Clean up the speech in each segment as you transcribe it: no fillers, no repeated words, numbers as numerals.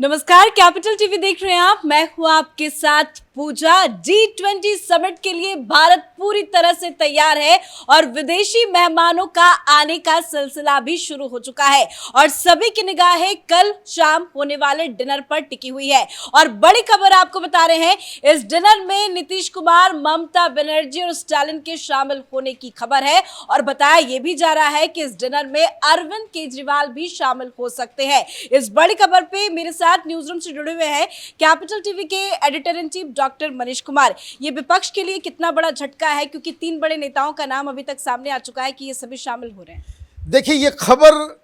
नमस्कार, capital TV देख रहे हैं आप। मैं हूं आपके साथ पूजा। G20 समिट के लिए भारत पूरी तरह से तैयार है और विदेशी मेहमानों का आने का सिलसिला भी शुरू हो चुका है और सभी की निगाहें कल शाम होने वाले डिनर पर टिकी हुई है। और बड़ी खबर आपको बता रहे हैं, इस डिनर में नीतीश कुमार, ममता बनर्जी और स्टालिन के शामिल होने की खबर है और बताया यह भी जा रहा है कि इस डिनर में अरविंद केजरीवाल भी शामिल हो सकते हैं। इस बड़ी खबर पे मेरे साथ न्यूज रूम से जुड़े हुए हैं कैपिटल टीवी के editor in chief doctor Manish Kumar. ये विपक्ष के लिए कितना बड़ा झटका है, क्योंकि 3 बड़े नेताओं का नाम अभी तक सामने आ चुका है कि ये सभी शामिल हो रहे हैं। देखिए, ये खबर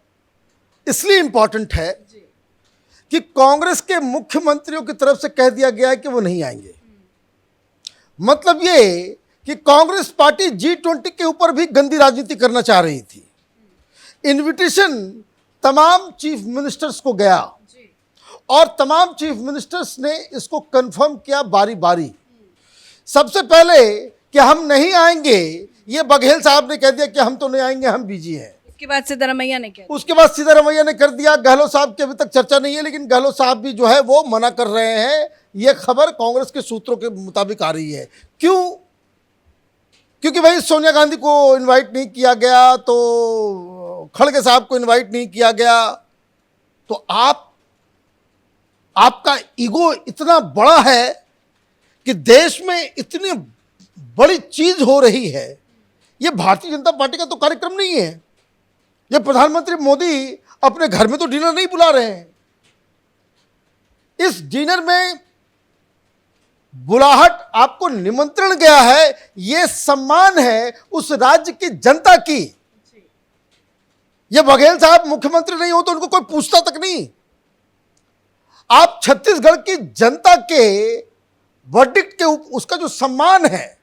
इसलिए इंपॉर्टेंट है कि कांग्रेस के मुख्यमंत्रियों की तरफ से कह दिया गया है कि वो नहीं आएंगे। मतलब ये कि कांग्रेस पार्टी G20 के ऊपर भी गंदी राजनीति करना चाह रही थी। इनविटेशन तमाम चीफ मिनिस्टर्स को गया और तमाम चीफ मिनिस्टर्स ने इसको कंफर्म किया बारी बारी। सबसे पहले कि हम नहीं आएंगे, ये बघेल साहब ने कह दिया कि हम तो नहीं आएंगे, हम बिजी हैं। उसके बाद सिद्धरमैया ने क्या, उसके बाद सिद्धरमैया ने कर दिया। गहलोत साहब की अभी तक चर्चा नहीं है, लेकिन गहलोत साहब भी जो है वो मना कर रहे हैं। ये खबर कांग्रेस के सूत्रों के मुताबिक आ रही है। क्यों? क्योंकि भाई सोनिया गांधी को इनवाइट नहीं किया गया, तो खड़गे साहब को इनवाइट नहीं किया गया, तो आपका ईगो इतना बड़ा है कि देश में इतनी बड़ी चीज हो रही है। यह भारतीय जनता पार्टी का तो कार्यक्रम नहीं है। यह प्रधानमंत्री मोदी अपने घर में तो डिनर नहीं बुला रहे हैं। इस डिनर में बुलाहट, आपको निमंत्रण गया है, यह सम्मान है उस राज्य की जनता की। यह बघेल साहब मुख्यमंत्री नहीं हो तो उनको कोई पूछता तक नहीं। आप छत्तीसगढ़ की जनता के वर्डिक्ट के उसका जो सम्मान है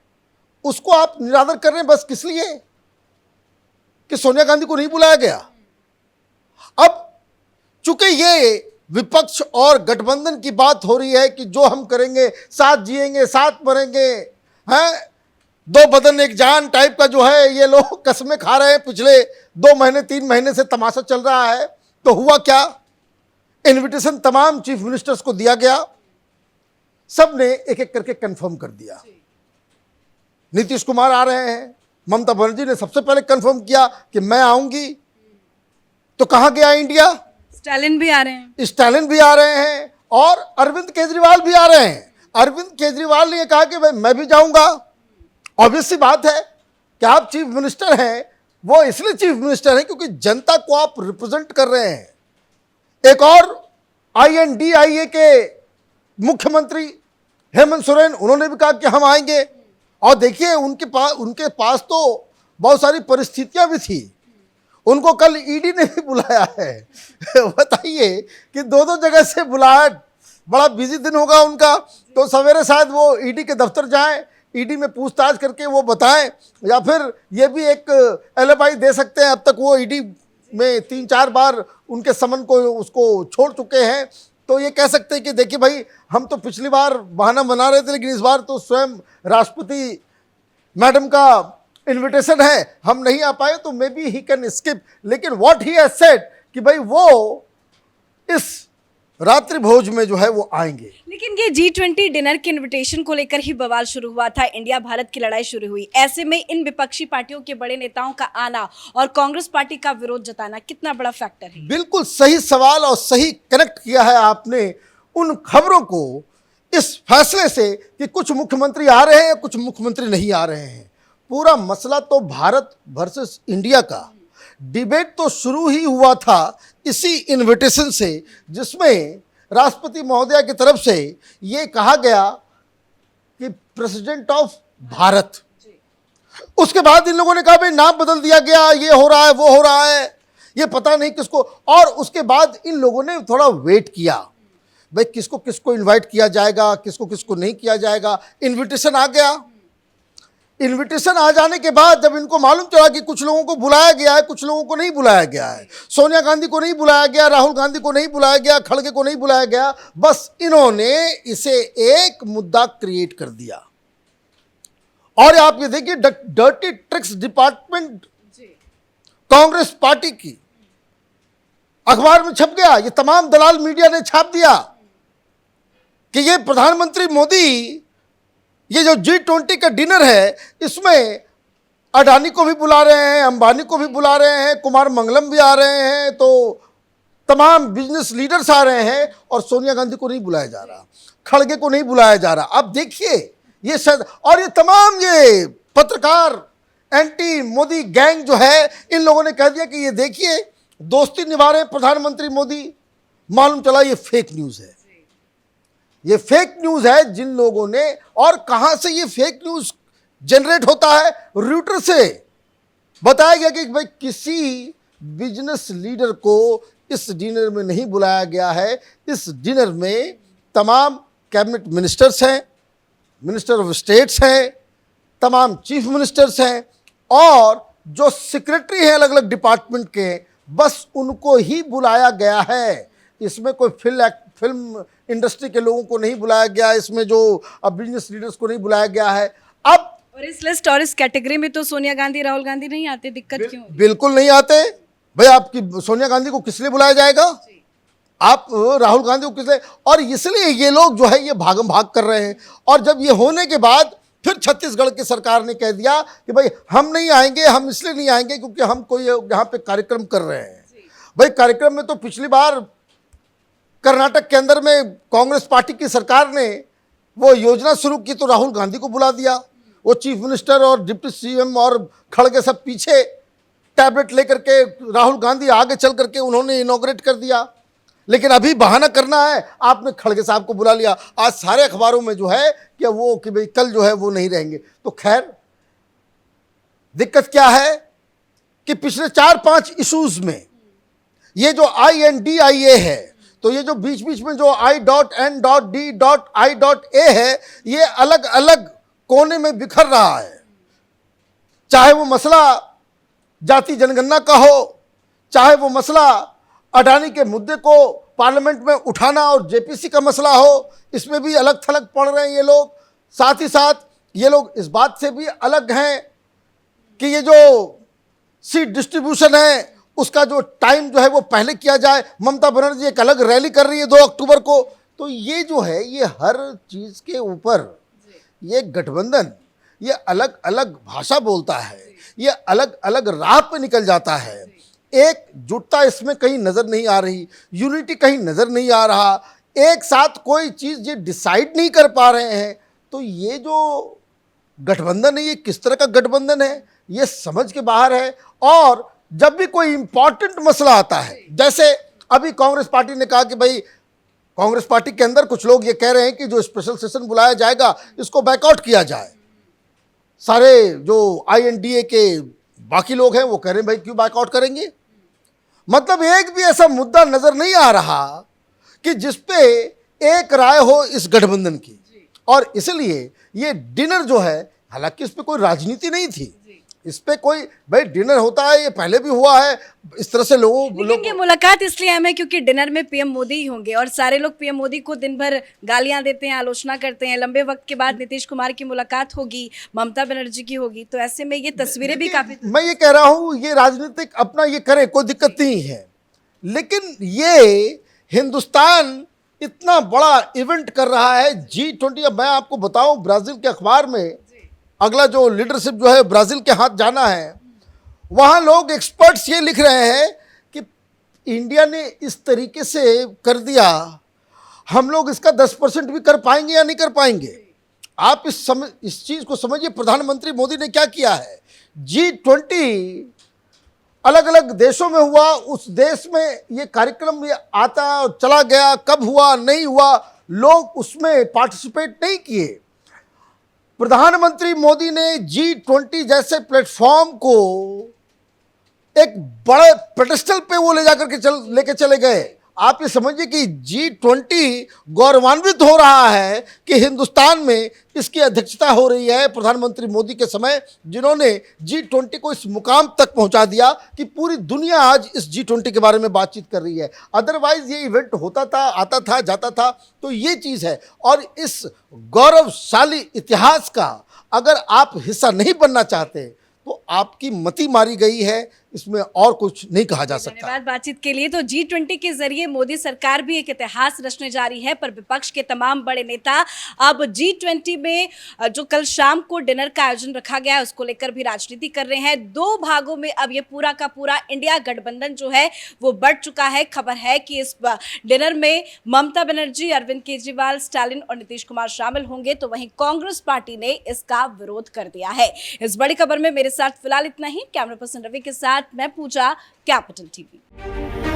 उसको आप निरादर कर रहे हैं, बस किस लिए कि सोनिया गांधी को नहीं बुलाया गया। अब चूंकि ये विपक्ष और गठबंधन की बात हो रही है कि जो हम करेंगे, साथ जिएंगे, साथ मरेंगे, हैं, 2 बदन 1 जान टाइप का जो है ये लोग कसमें खा रहे हैं। पिछले 2 महीने 3 महीने से तमाशा चल रहा है। तो हुआ क्या? इनविटेशन तमाम चीफ मिनिस्टर्स को दिया गया, सब ने एक एक करके कंफर्म कर दिया। नीतीश कुमार आ रहे हैं, ममता बनर्जी ने सबसे पहले कंफर्म किया कि मैं आऊंगी। तो कहां गया इंडिया? स्टालिन भी आ रहे हैं। स्टालिन भी आ रहे हैं और अरविंद केजरीवाल भी आ रहे हैं। अरविंद केजरीवाल ने कहा कि मैं भी जाऊंगा। ऑब्वियस सी बात है कि आप चीफ मिनिस्टर हैं, वो इसलिए चीफ मिनिस्टर हैं क्योंकि जनता को आप रिप्रेजेंट कर रहे हैं। एक और INDIA के मुख्यमंत्री हेमंत सोरेन, उन्होंने भी कहा कि हम आएंगे। और देखिए, उनके पास तो बहुत सारी परिस्थितियां भी थी। उनको कल ईडी ने भी बुलाया है। बताइए कि 2 जगह से बुलाया। बड़ा बिजी दिन होगा उनका, तो सवेरे शायद वो ईडी के दफ्तर जाएं, ईडी में पूछताछ करके वो बताएं, या फिर ये भी एक एलिबाई दे सकते हैं। अब तक वो ईडी में 3-4 बार उनके समन को उसको छोड़ चुके हैं। तो ये कह सकते हैं कि देखिए भाई, हम तो पिछली बार बहाना बना रहे थे, लेकिन इस बार तो स्वयं राष्ट्रपति मैडम का इनविटेशन है, हम नहीं आ पाए, तो may be he can skip. लेकिन व्हाट ही हैज सेड कि भाई वो इस रात्रि भोज में जो है वो आएंगे। लेकिन ये G20 डिनर के इनविटेशन को लेकर ही बवाल शुरू हुआ था। इंडिया भारत की लड़ाई शुरू हुई। ऐसे में इन विपक्षी पार्टियों के बड़े नेताओं का आना और कांग्रेस पार्टी का विरोध जताना कितना बड़ा फैक्टर है? बिल्कुल सही सवाल और सही कनेक्ट किया है आपने उन खबरों को इस फैसले से कि कुछ मुख्यमंत्री आ रहे हैं, कुछ मुख्यमंत्री नहीं आ रहे हैं। पूरा मसला तो भारत वर्सेस इंडिया का डिबेट तो शुरू ही हुआ था इसी इनविटेशन से, जिसमें राष्ट्रपति महोदया की तरफ से ये कहा गया कि प्रेसिडेंट ऑफ भारत। उसके बाद इन लोगों ने कहा भाई नाम बदल दिया गया, ये हो रहा है, वो हो रहा है, ये पता नहीं किसको। और उसके बाद इन लोगों ने थोड़ा वेट किया, भाई किसको किसको इनवाइट किया जाएगा, किसको किसको नहीं किया जाएगा। इनविटेशन आ गया। इनविटेशन आ जाने के बाद जब इनको मालूम चला कि कुछ लोगों को बुलाया गया है, कुछ लोगों को नहीं बुलाया गया है, सोनिया गांधी को नहीं बुलाया गया, राहुल गांधी को नहीं बुलाया गया, खड़गे को नहीं बुलाया गया, बस इन्होंने इसे एक मुद्दा क्रिएट कर दिया। और आप ये देखिए, dirty tricks department Congress party की अखबार में छप गया, ये तमाम दलाल मीडिया ने छाप दिया कि ये प्रधानमंत्री मोदी ये जो G20 का डिनर है इसमें अडानी को भी बुला रहे हैं, अंबानी को भी बुला रहे हैं, कुमार मंगलम भी आ रहे हैं, तो तमाम बिजनेस लीडर्स आ रहे हैं और सोनिया गांधी को नहीं बुलाया जा रहा, खड़गे को नहीं बुलाया जा रहा। अब देखिए ये शायद, और ये तमाम ये पत्रकार एंटी मोदी गैंग जो है, इन लोगों ने कह दिया कि ये देखिए दोस्ती निभा रहे हैं प्रधानमंत्री मोदी। मालूम चला ये फेक न्यूज है, ये फेक न्यूज है जिन लोगों ने। और कहां से ये फेक न्यूज जनरेट होता है? रूटर से बताया गया कि भाई किसी बिजनेस लीडर को इस डिनर में नहीं बुलाया गया है। इस डिनर में तमाम कैबिनेट मिनिस्टर्स हैं, मिनिस्टर ऑफ स्टेट्स हैं, तमाम चीफ मिनिस्टर्स हैं और जो सेक्रेटरी हैं अलग अलग डिपार्टमेंट के, बस उनको ही बुलाया गया है। इसमें कोई फिल्म इंडस्ट्री के लोगों को नहीं बुलाया गया, इसमें जो बिजनेस लीडर्स को नहीं बुलाया गया है। अब और इस लिस्ट और इस कैटेगरी में तो सोनिया गांधी, राहुल गांधी नहीं आते, दिक्कत क्यों? बिल्कुल नहीं आते भाई। आपकी सोनिया गांधी को किस लिए बुलाया जाएगा? आप राहुल गांधी को किस लिए? और इसलिए ये लोग जो है ये भागम भाग कर रहे हैं। और जब ये होने के बाद फिर छत्तीसगढ़ की सरकार ने कह दिया कि भाई हम नहीं आएंगे, हम इसलिए नहीं आएंगे क्योंकि हम कोई यहाँ पे कार्यक्रम कर रहे हैं। भाई कार्यक्रम में तो पिछली बार कर्नाटक के अंदर में कांग्रेस पार्टी की सरकार ने वो योजना शुरू की तो राहुल गांधी को बुला दिया। वो चीफ मिनिस्टर और डिप्टी सीएम और खड़गे सब पीछे टैबलेट लेकर के, राहुल गांधी आगे चल करके उन्होंने इनॉग्रेट कर दिया। लेकिन अभी बहाना करना है, आपने खड़गे साहब को बुला लिया। आज सारे अखबारों में जो है कि वो कि भाई कल जो है वो नहीं रहेंगे। तो खैर दिक्कत क्या है कि पिछले 4-5 इश्यूज में ये जो INDIA है, तो ये जो बीच बीच में जो I.N.D.I.A है, ये अलग अलग कोने में बिखर रहा है। चाहे वो मसला जाति जनगणना का हो, चाहे वो मसला अडानी के मुद्दे को पार्लियामेंट में उठाना और जेपीसी का मसला हो, इसमें भी अलग थलग पड़ रहे हैं ये लोग। साथ ही साथ ये लोग इस बात से भी अलग हैं कि ये जो सीट डिस्ट्रीब्यूशन है उसका जो टाइम जो है वो पहले किया जाए। ममता बनर्जी एक अलग रैली कर रही है 2 अक्टूबर को। तो ये जो है ये हर चीज़ के ऊपर ये गठबंधन ये अलग अलग भाषा बोलता है, ये अलग अलग राह पे निकल जाता है। एक जुटता इसमें कहीं नज़र नहीं आ रही, यूनिटी कहीं नज़र नहीं आ रहा, एक साथ कोई चीज़ ये डिसाइड नहीं कर पा रहे हैं। तो ये जो गठबंधन है ये किस तरह का गठबंधन है ये समझ के बाहर है। और जब भी कोई इंपॉर्टेंट मसला आता है, जैसे अभी कांग्रेस पार्टी ने कहा कि भाई कांग्रेस पार्टी के अंदर कुछ लोग ये कह रहे हैं कि जो स्पेशल सेशन बुलाया जाएगा इसको बैकआउट किया जाए। सारे जो INDA के बाकी लोग हैं वो कह रहे हैं भाई क्यों बैकआउट करेंगे। मतलब एक भी ऐसा मुद्दा नजर नहीं आ रहा कि जिसपे एक राय हो इस गठबंधन की। और इसलिए ये डिनर जो है, हालांकि इस पे कोई राजनीति नहीं थी, इस पे कोई भाई डिनर होता है, ये पहले भी हुआ है इस तरह से लेकिन ये मुलाकात इसलिए अहम है क्योंकि डिनर में PM मोदी ही होंगे और सारे लोग PM मोदी को दिन भर गालियां देते हैं, आलोचना करते हैं। लंबे वक्त के बाद नीतीश कुमार की मुलाकात होगी, ममता बनर्जी की होगी, तो ऐसे में ये तस्वीरें भी काफी। मैं ये कह रहा हूँ ये राजनीतिक अपना ये करे, कोई दिक्कत नहीं है, लेकिन ये हिंदुस्तान इतना बड़ा इवेंट कर रहा है G20। अब मैं आपको बताऊं ब्राजील के अखबार में अगला जो लीडरशिप जो है ब्राजील के हाथ जाना है, वहाँ लोग एक्सपर्ट्स ये लिख रहे हैं कि इंडिया ने इस तरीके से कर दिया, हम लोग इसका 10% भी कर पाएंगे या नहीं कर पाएंगे। आप इस चीज़ को समझिए, प्रधानमंत्री मोदी ने क्या किया है। G20 अलग अलग देशों में हुआ, उस देश में ये कार्यक्रम ये आता और चला गया, कब हुआ नहीं हुआ, लोग उसमें पार्टिसिपेट नहीं किए। प्रधानमंत्री मोदी ने G20 जैसे प्लेटफॉर्म को एक बड़े पेडेस्टल पे वो ले जाकर के लेके चले गए। आप ये समझिए कि G20 गौरवान्वित हो रहा है कि हिंदुस्तान में इसकी अध्यक्षता हो रही है प्रधानमंत्री मोदी के समय, जिन्होंने G20 को इस मुकाम तक पहुंचा दिया कि पूरी दुनिया आज इस G20 के बारे में बातचीत कर रही है। अदरवाइज ये इवेंट होता था, आता था, जाता था। तो ये चीज़ है। और इस गौरवशाली इतिहास का अगर आप हिस्सा नहीं बनना चाहते तो आपकी मति मारी गई है। इसमें और कुछ नहीं कहा जा सकता। धन्यवाद बातचीत के लिए। तो G20 के जरिए मोदी सरकार भी एक इतिहास रचने जा रही है, पर विपक्ष के तमाम बड़े नेता अब G20 में जो कल शाम को डिनर का आयोजन रखा गया है उसको लेकर भी राजनीति कर रहे हैं। दो भागों में अब ये पूरा का पूरा इंडिया गठबंधन जो है वो बढ़ चुका है। खबर है कि इस डिनर में ममता बनर्जी, अरविंद केजरीवाल, स्टालिन और नीतीश कुमार शामिल होंगे, तो वहीं कांग्रेस पार्टी ने इसका विरोध कर दिया है। इस बड़ी खबर में मेरे साथ फिलहाल इतना ही। कैमरा पर्सन रवि के साथ मैं पूजा, कैपिटल टीवी।